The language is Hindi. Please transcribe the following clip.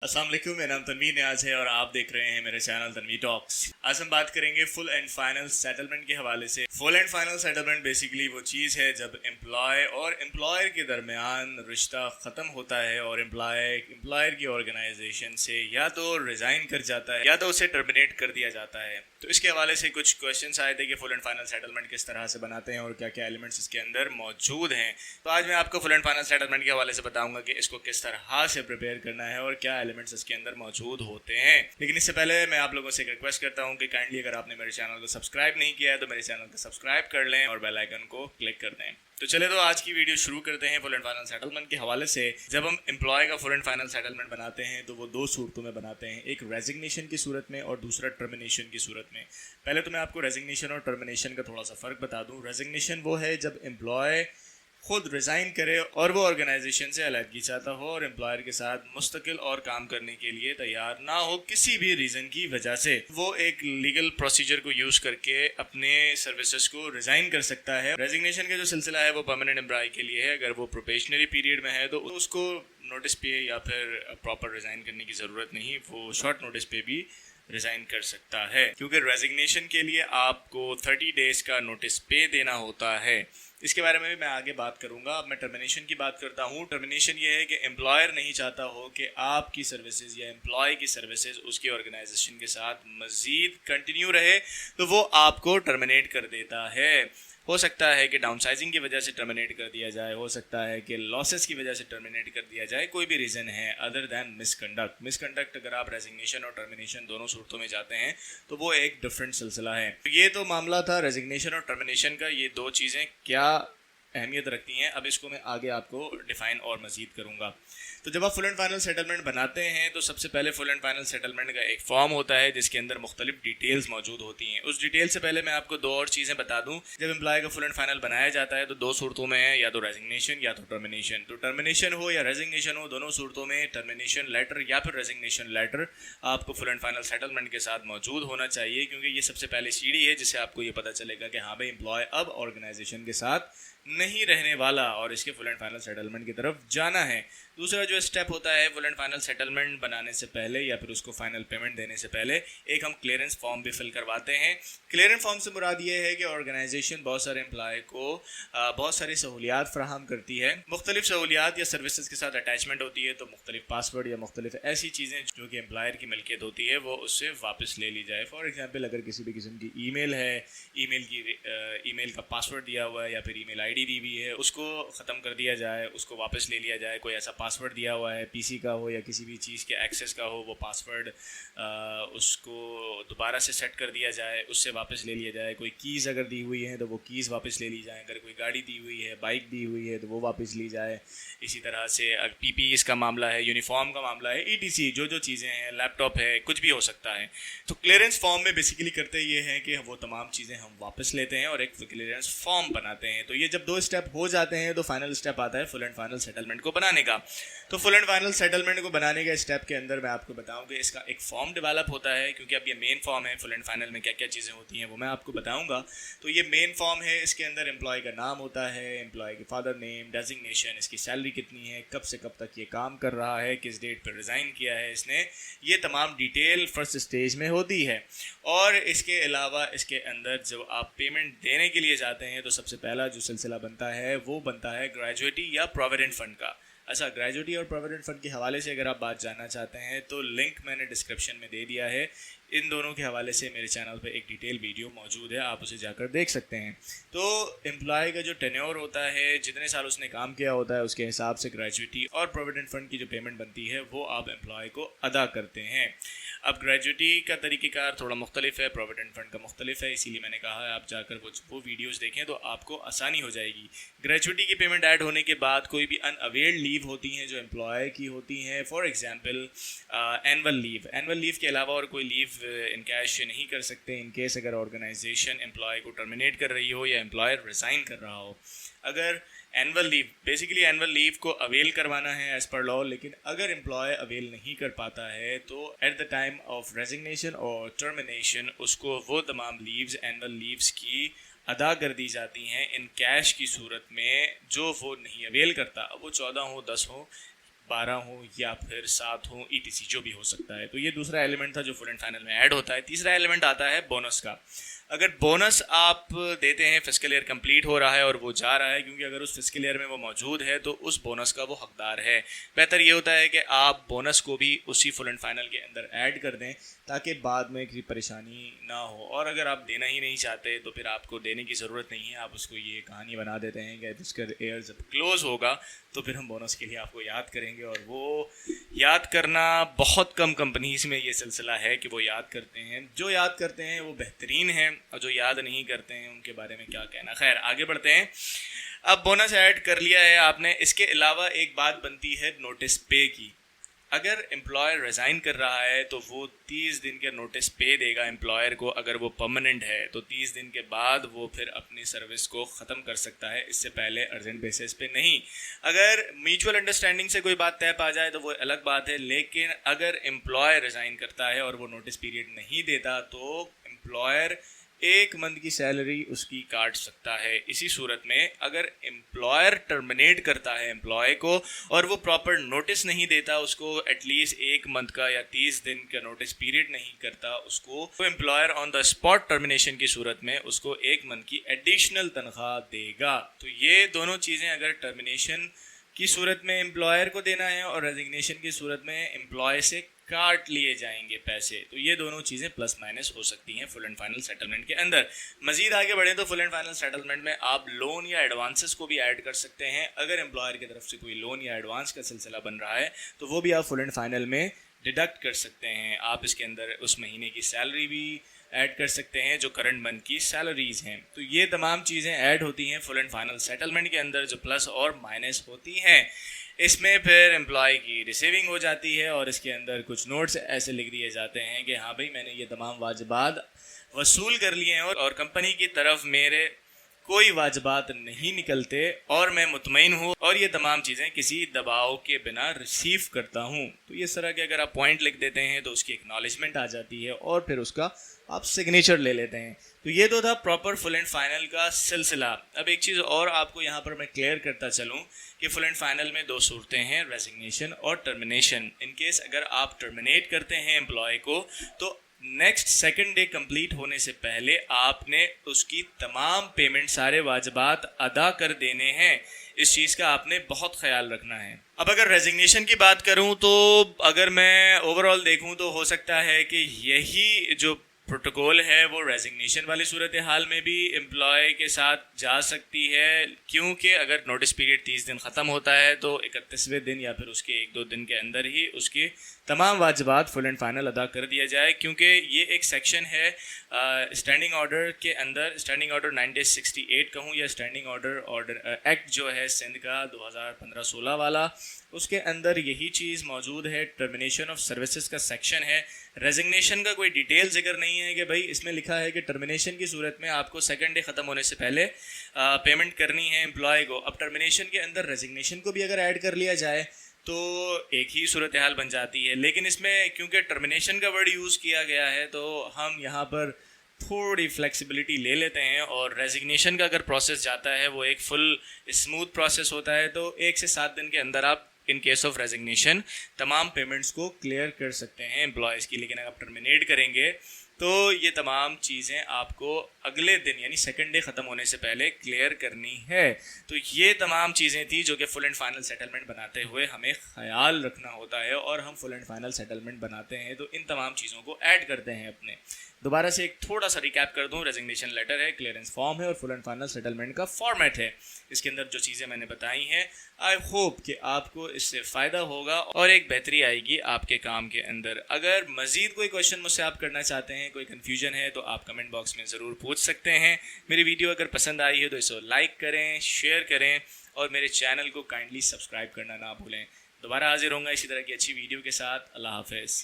अस्सलाम वालेकुम, मेरा नाम तनवीर न्याज है और आप देख रहे हैं मेरे चैनल तनवीर टॉक्स। आज हम बात करेंगे फुल एंड फाइनल सेटलमेंट के हवाले से। Full and final settlement basically वो चीज़ है जब एम्प्लॉय और एम्प्लॉयर के दरमियान रिश्ता ख़त्म होता है और एम्प्लॉयर की ऑर्गेनाइजेशन से या तो रिज़ाइन कर जाता है या तो उसे टर्मिनेट कर दिया जाता है। तो इसके हवाले से कुछ क्वेश्चंस आए थे कि फुल एंड फाइनल सेटलमेंट किस तरह से बनाते हैं और क्या क्या एलिमेंट्स इसके अंदर मौजूद हैं। तो आज मैं आपको फुल एंड फाइनल सेटलमेंट के हवाले से बताऊंगा कि इसको किस तरह से प्रिपेयर करना है और क्या एलिमेंट्स इसके अंदर मौजूद होते हैं। लेकिन इससे पहले मैं आप लोगों से एक रिक्वेस्ट करता हूं कि काइंडली अगर आपने मेरे चैनल को सब्सक्राइब नहीं किया है तो मेरे चैनल को सब्सक्राइब कर लें और बेल आइकन को क्लिक कर दें। तो चले तो आज की वीडियो शुरू करते हैं फुल एंड फाइनल सेटलमेंट के हवाले से। जब हम एम्प्लॉय का फुल एंड फाइनल सेटलमेंट बनाते हैं तो वो दो सूरतों में बनाते हैं, एक रेजिग्नेशन की सूरत में और दूसरा टर्मिनेशन की सूरत में। पहले तो मैं आपको रेजिग्नेशन और टर्मिनेशन का थोड़ा सा फ़र्क बता दूं। रेजिग्नेशन वो है जब एम्प्लॉय खुद रिज़ाइन करे और वो ऑर्गेनाइजेशन से अलहदगी चाहता हो और एम्प्लॉयर के साथ मुस्तकिल और काम करने के लिए तैयार ना हो किसी भी रीज़न की वजह से। वो एक लीगल प्रोसीजर को यूज़ करके अपने सर्विसेज को रिज़ाइन कर सकता है। रेजिग्नेशन का जो सिलसिला है वो परमानेंट एम्प्लॉय के लिए है। अगर वो प्रोबेशनरी पीरियड में है तो उसको नोटिस पे या फिर प्रॉपर रिज़ाइन करने की ज़रूरत नहीं, वो शॉर्ट नोटिस पे भी रिज़ाइन कर सकता है, क्योंकि रेजिग्नेशन के लिए आपको 30 डेज़ का नोटिस पे देना होता है। इसके बारे में भी मैं आगे बात करूंगा। अब मैं टर्मिनेशन की बात करता हूँ। टर्मिनेशन ये है कि एम्प्लॉयर नहीं चाहता हो कि आपकी सर्विसेज या एम्प्लॉय की सर्विसेज उसकी ऑर्गेनाइजेशन के साथ मज़ीद कंटिन्यू रहे, तो वो आपको टर्मिनेट कर देता है। हो सकता है कि डाउनसाइजिंग की वजह से टर्मिनेट कर दिया जाए, हो सकता है कि लॉसेस की वजह से टर्मिनेट कर दिया जाए, कोई भी रीज़न है अदर दैन मिसकंडक्ट अगर आप रेजिग्नेशन और टर्मिनेशन दोनों सूरतों में जाते हैं तो वो एक डिफरेंट सिलसिला है। तो ये तो मामला था रेजिग्नेशन और टर्मिनेशन का। ये दो चीज़ें क्या अहमियत रखती हैं, अब इसको मैं आगे आपको डिफ़ाइन और मज़ीद करूँगा। तो जब आप फुल एंड फाइनल सेटलमेंट बनाते हैं तो सबसे पहले फुल एंड फाइनल सेटलमेंट का एक फॉर्म होता है जिसके अंदर मुख्तलिफ डिटेल्स मौजूद होती हैं। उस डिटेल से पहले मैं आपको दो और चीज़ें बता दूं। जब एम्प्लॉय का फुल एंड फाइनल बनाया जाता है तो दो सूरतों में है, या तो रेजिग्नेशन या तो टर्मिनेशन। तो टर्मिनेशन हो या रेजिग्नेशन हो, दोनों सूरतों में टर्मिनेशन लेटर या फिर रेजिग्नेशन लेटर आपको फुल एंड फाइनल सेटलमेंट के साथ मौजूद होना चाहिए, क्योंकि ये सबसे पहले सीढ़ी है जिससे आपको ये पता चलेगा कि हाँ भाई एम्प्लॉय अब ऑर्गेनाइजेशन के साथ नहीं रहने वाला और इसके फुल एंड फाइनल सेटलमेंट की तरफ जाना है। दूसरा जो स्टेप होता है फुल एंड फाइनल सेटलमेंट बनाने से पहले या फिर उसको फाइनल पेमेंट देने से पहले, एक हम क्लियरेंस फॉर्म भी फिल करवाते हैं। क्लियरेंस फॉर्म से मुराद ये है कि ऑर्गेनाइजेशन बहुत सारे एम्प्लॉय को बहुत सारी सहूलियात फराहम करती है। मुख्तलिफ सहूलियात या सर्विसेज के साथ अटैचमेंट होती है, तो मुख्तलिफ पासवर्ड या मुख्तलिफ ऐसी चीज़ें जो कि एम्प्लॉयर की मिल्कियत होती है वो उससे वापस ले ली जाए। फॉर एग्जाम्पल, अगर किसी भी किस्म की ईमेल है, ईमेल का पासवर्ड दिया हुआ है या फिर ईमेल आईडी दी हुई है, उसको ख़त्म कर दिया जाए, उसको वापस ले लिया जाए। कोई ऐसा पासवर्ड दिया हुआ है पीसी का हो या किसी भी चीज़ के एक्सेस का हो, वो पासवर्ड उसको दोबारा से सेट कर दिया जाए, उससे वापस ले लिया जाए। कोई कीज़ अगर दी हुई है तो वो कीज़ वापस ले ली जाए। अगर कोई गाड़ी दी हुई है, बाइक दी हुई है तो वो वापस ली जाए। इसी तरह से पीपीई का मामला है, यूनिफॉर्म का मामला है, ईटीसी जो चीज़ें हैं, लैपटॉप है, कुछ भी हो सकता है। तो क्लियरेंस फॉर्म में बेसिकली करते ये हैं कि वो तमाम चीज़ें हम वापस लेते हैं और एक क्लियरेंस फॉर्म बनाते हैं। तो ये जब दो स्टेप हो जाते हैं तो फाइनल स्टेप आता है फुल एंड फाइनल सेटलमेंट को बनाने का। तो फुल एंड फाइनल सेटलमेंट को बनाने के स्टेप के अंदर मैं आपको बताऊं कि इसका एक फॉर्म डेवलप होता है, क्योंकि अब ये मेन फॉर्म है। फुल एंड फाइनल में क्या क्या चीज़ें होती हैं वो मैं आपको बताऊंगा। तो ये मेन फॉर्म है, इसके अंदर एम्प्लॉय का नाम होता है, एम्प्लॉय के फादर नेम, डेजिग्नेशन, इसकी सैलरी कितनी है, कब से कब तक ये काम कर रहा है, किस डेट पर रिज़ाइन किया है इसने, ये तमाम डिटेल फर्स्ट स्टेज में होती है। और इसके अलावा इसके अंदर जब आप पेमेंट देने के लिए जाते हैं तो सबसे पहला जो सिलसिला बनता है वो बनता है ग्रेजुएटी या प्रोविडेंट फ़ंड का। अच्छा, ग्रेजुएटी और प्रोविडेंट फ़ंड के हवाले से अगर आप बात जानना चाहते हैं तो लिंक मैंने डिस्क्रिप्शन में दे दिया है। इन दोनों के हवाले से मेरे चैनल पे एक डिटेल वीडियो मौजूद है, आप उसे जाकर देख सकते हैं। तो एम्प्लॉय का जो टेन्योर होता है, जितने साल उसने काम किया होता है, उसके हिसाब से ग्रेजुएटी और प्रोविडेंट फ़ंड की जो पेमेंट बनती है वो आप एम्प्लॉय को अदा करते हैं। अब ग्रेजुएटी का तरीक़ेकार थोड़ा मुख्तलिफ है, प्रोविडेंट फ़ंड का मुख्तलिफ है, इसीलिए मैंने कहा है आप जाकर वो वीडियोज़ देखें तो आपको आसानी हो जाएगी। ग्रेजुएटी की पेमेंट ऐड होने के बाद कोई भी अनअवेयर्ड लीव होती हैं जो एम्प्लॉय की होती हैं, फॉर एग्जांपल एनुअल लीव के अलावा और कोई लीव इन कैश नहीं कर सकते इन केस अगर ऑर्गेनाइजेशन एम्प्लॉय को टर्मिनेट कर रही हो या एम्प्लॉयर रिज़ाइन कर रहा हो। अगर एनुअल लीव को अवेल करवाना है एज़ पर लॉ, लेकिन अगर एम्प्लॉय अवेल नहीं कर पाता है तो at the time of resignation और टर्मिनेशन उसको वो तमाम लीव्स, एनुअल लीव्स की अदा कर दी जाती हैं इन कैश की सूरत में जो वो नहीं अवेल करता। अब वो 14 हो, 10 हो, 12 हो या फिर 7 हो, ETC जो भी हो सकता है। तो ये दूसरा एलिमेंट था जो फुल एंड फाइनल में ऐड होता है। तीसरा एलिमेंट आता है बोनस का। अगर बोनस आप देते हैं, फिस्कल ईयर कंप्लीट हो रहा है और वो जा रहा है, क्योंकि अगर उस फिस्कल ईयर में वो मौजूद है तो उस बोनस का वो हकदार है। बेहतर ये होता है कि आप बोनस को भी उसी फुल एंड फाइनल के अंदर ऐड कर दें ताकि बाद में किसी परेशानी ना हो। और अगर आप देना ही नहीं चाहते तो फिर आपको देने की ज़रूरत नहीं है, आप उसको ये कहानी बना देते हैं कि फिस्कल ईयर जब क्लोज़ होगा तो फिर हम बोनस के लिए आपको याद करेंगे। और वो याद करना बहुत कम कंपनीज़ में ये सिलसिला है कि वो याद करते हैं। जो याद करते हैं वो बेहतरीन है, और जो याद नहीं करते हैं उनके बारे में क्या कहना। खैर, आगे बढ़ते हैं। अब बोनस ऐड कर लिया है आपने, इसके अलावा एक बात बनती है नोटिस पे की। अगर एम्प्लॉयर रिज़ाइन कर रहा है तो वो 30 दिन के नोटिस पे देगा एम्प्लॉयर को। अगर वो परमानेंट है तो 30 दिन के बाद वो फिर अपनी सर्विस को ख़त्म कर सकता है, इससे पहले अर्जेंट बेसिस पे नहीं। अगर म्यूचुअल अंडरस्टैंडिंग से कोई बात तय पा जाए तो वो अलग बात है, लेकिन अगर एम्प्लॉयर रिज़ाइन करता है और वो नोटिस पीरियड नहीं देता तो एम्प्लॉयर 1 मंथ की सैलरी उसकी काट सकता है। इसी सूरत में अगर एम्प्लॉयर टर्मिनेट करता है एम्प्लॉय को और वो प्रॉपर नोटिस नहीं देता उसको, एटलीस्ट 1 मंथ का या 30 दिन का नोटिस पीरियड नहीं करता उसको, तो employer on the spot termination की सूरत में उसको 1 मंथ की एडिशनल तनख्वाह देगा। तो ये दोनों चीज़ें अगर टर्मिनेशन की सूरत में एम्प्लॉयर को देना है और रेजिग्नेशन की सूरत में एम्प्लॉय से काट लिए जाएंगे पैसे, तो ये दोनों चीज़ें प्लस माइनस हो सकती हैं फुल एंड फाइनल सेटलमेंट के अंदर। मजीद आगे बढ़ें तो फुल एंड फाइनल सेटलमेंट में आप लोन या एडवांसेस को भी ऐड कर सकते हैं। अगर एम्प्लॉयर की तरफ से कोई लोन या एडवांस का सिलसिला बन रहा है तो वो भी आप फुल एंड फाइनल में डिडक्ट कर सकते हैं। आप इसके अंदर उस महीने की सैलरी भी ऐड कर सकते हैं जो करंट मंथ की सैलरीज हैं। तो ये तमाम चीज़ें ऐड होती हैं फुल एंड फाइनल सेटलमेंट के अंदर, जो प्लस और माइनस होती हैं। इसमें फिर एम्प्लॉय की रिसीविंग हो जाती है और इसके अंदर कुछ नोट्स ऐसे लिख दिए जाते हैं कि हाँ भाई, मैंने ये तमाम वाजिबात वसूल कर लिए हैं और कंपनी की तरफ मेरे कोई वाजिबात नहीं निकलते और मैं मुतमईन हूँ और ये तमाम चीज़ें किसी दबाव के बिना रिसीव करता हूँ। तो ये तरह के अगर आप पॉइंट लिख देते हैं तो उसकी एक्नॉलेजमेंट आ जाती है और फिर उसका आप सिग्नेचर ले लेते हैं। तो ये तो था प्रॉपर फुल एंड फाइनल का सिलसिला। अब एक चीज़ और आपको यहाँ पर मैं क्लियर करता चलूँ कि फुल एंड फाइनल में 2 सूरतें हैं, रेजिग्नेशन और टर्मिनेशन। इन केस अगर आप टर्मिनेट करते हैं एम्प्लॉय को तो नेक्स्ट सेकंड डे कंप्लीट होने से पहले आपने उसकी तमाम पेमेंट, सारे वाजिबात अदा कर देने हैं। इस चीज़ का आपने बहुत ख्याल रखना है। अब अगर रेजिग्नेशन की बात करूं तो अगर मैं ओवरऑल देखूं तो हो सकता है कि यही जो प्रोटोकॉल है वो रेजिग्नेशन वाली सूरत हाल में भी एम्प्लॉय के साथ जा सकती है, क्योंकि अगर नोटिस पीरियड 30 दिन ख़त्म होता है तो 31वें दिन या फिर उसके 1-2 दिन के अंदर ही उसके तमाम वाजिबात फुल एंड फाइनल अदा कर दिया जाए। क्योंकि ये एक सेक्शन है स्टैंडिंग ऑर्डर के अंदर, स्टैंडिंग ऑर्डर 1968 कहूँ या स्टैंडिंग ऑर्डर एक्ट जो है सिंध का 2015-16 वाला, उसके अंदर यही चीज़ मौजूद है। टर्मिनेशन ऑफ सर्विसेज का सेक्शन है। रेजिग्नेशन का कोई डिटेल जिक्र नहीं है कि भाई इसमें लिखा है कि टर्मिनेशन की सूरत में आपको सेकंड डे ख़त्म होने से पहले पेमेंट करनी है एम्प्लॉय को। अब टर्मिनेशन के अंदर रेजिग्नेशन को भी अगर ऐड कर लिया जाए तो एक ही सूरत हाल बन जाती है। लेकिन इसमें क्योंकि टर्मिनेशन का वर्ड यूज़ किया गया है तो हम यहाँ पर थोड़ी फ्लेक्सिबिलिटी ले लेते हैं और रेजिग्नेशन का अगर प्रोसेस जाता है वो एक फुल स्मूथ प्रोसेस होता है। तो 1 से 7 दिन के अंदर आप इन केस ऑफ रेजिग्नेशन तमाम पेमेंट्स को क्लियर कर सकते हैं एम्प्लॉयज़ की। लेकिन अगर आप टर्मिनेट करेंगे तो ये तमाम चीज़ें आपको अगले दिन यानी सेकंड डे ख़त्म होने से पहले क्लियर करनी है। तो ये तमाम चीज़ें थी जो कि फुल एंड फाइनल सेटलमेंट बनाते हुए हमें ख्याल रखना होता है। और हम फुल एंड फाइनल सेटलमेंट बनाते हैं तो इन तमाम चीज़ों को ऐड करते हैं अपने। दोबारा से एक थोड़ा सा रिकैप कर दूं, रेजिग्नेशन लेटर है, क्लियरेंस फॉर्म है और फुल एंड फाइनल सेटलमेंट का फॉर्मेट है। इसके अंदर जो चीज़ें मैंने बताई हैं, आई होप कि आपको इससे फ़ायदा होगा और एक बेहतरी आएगी आपके काम के अंदर। अगर मज़ीद कोई क्वेश्चन मुझसे आप करना चाहते हैं, कोई कन्फ्यूजन है, तो आप कमेंट बॉक्स में ज़रूर पूछ सकते हैं। मेरी वीडियो अगर पसंद आई है तो इसे लाइक करें, शेयर करें और मेरे चैनल को काइंडली सब्सक्राइब करना ना भूलें। दोबारा हाजिर होंगे इसी तरह की अच्छी वीडियो के साथ। अल्लाह हाफ़िज़।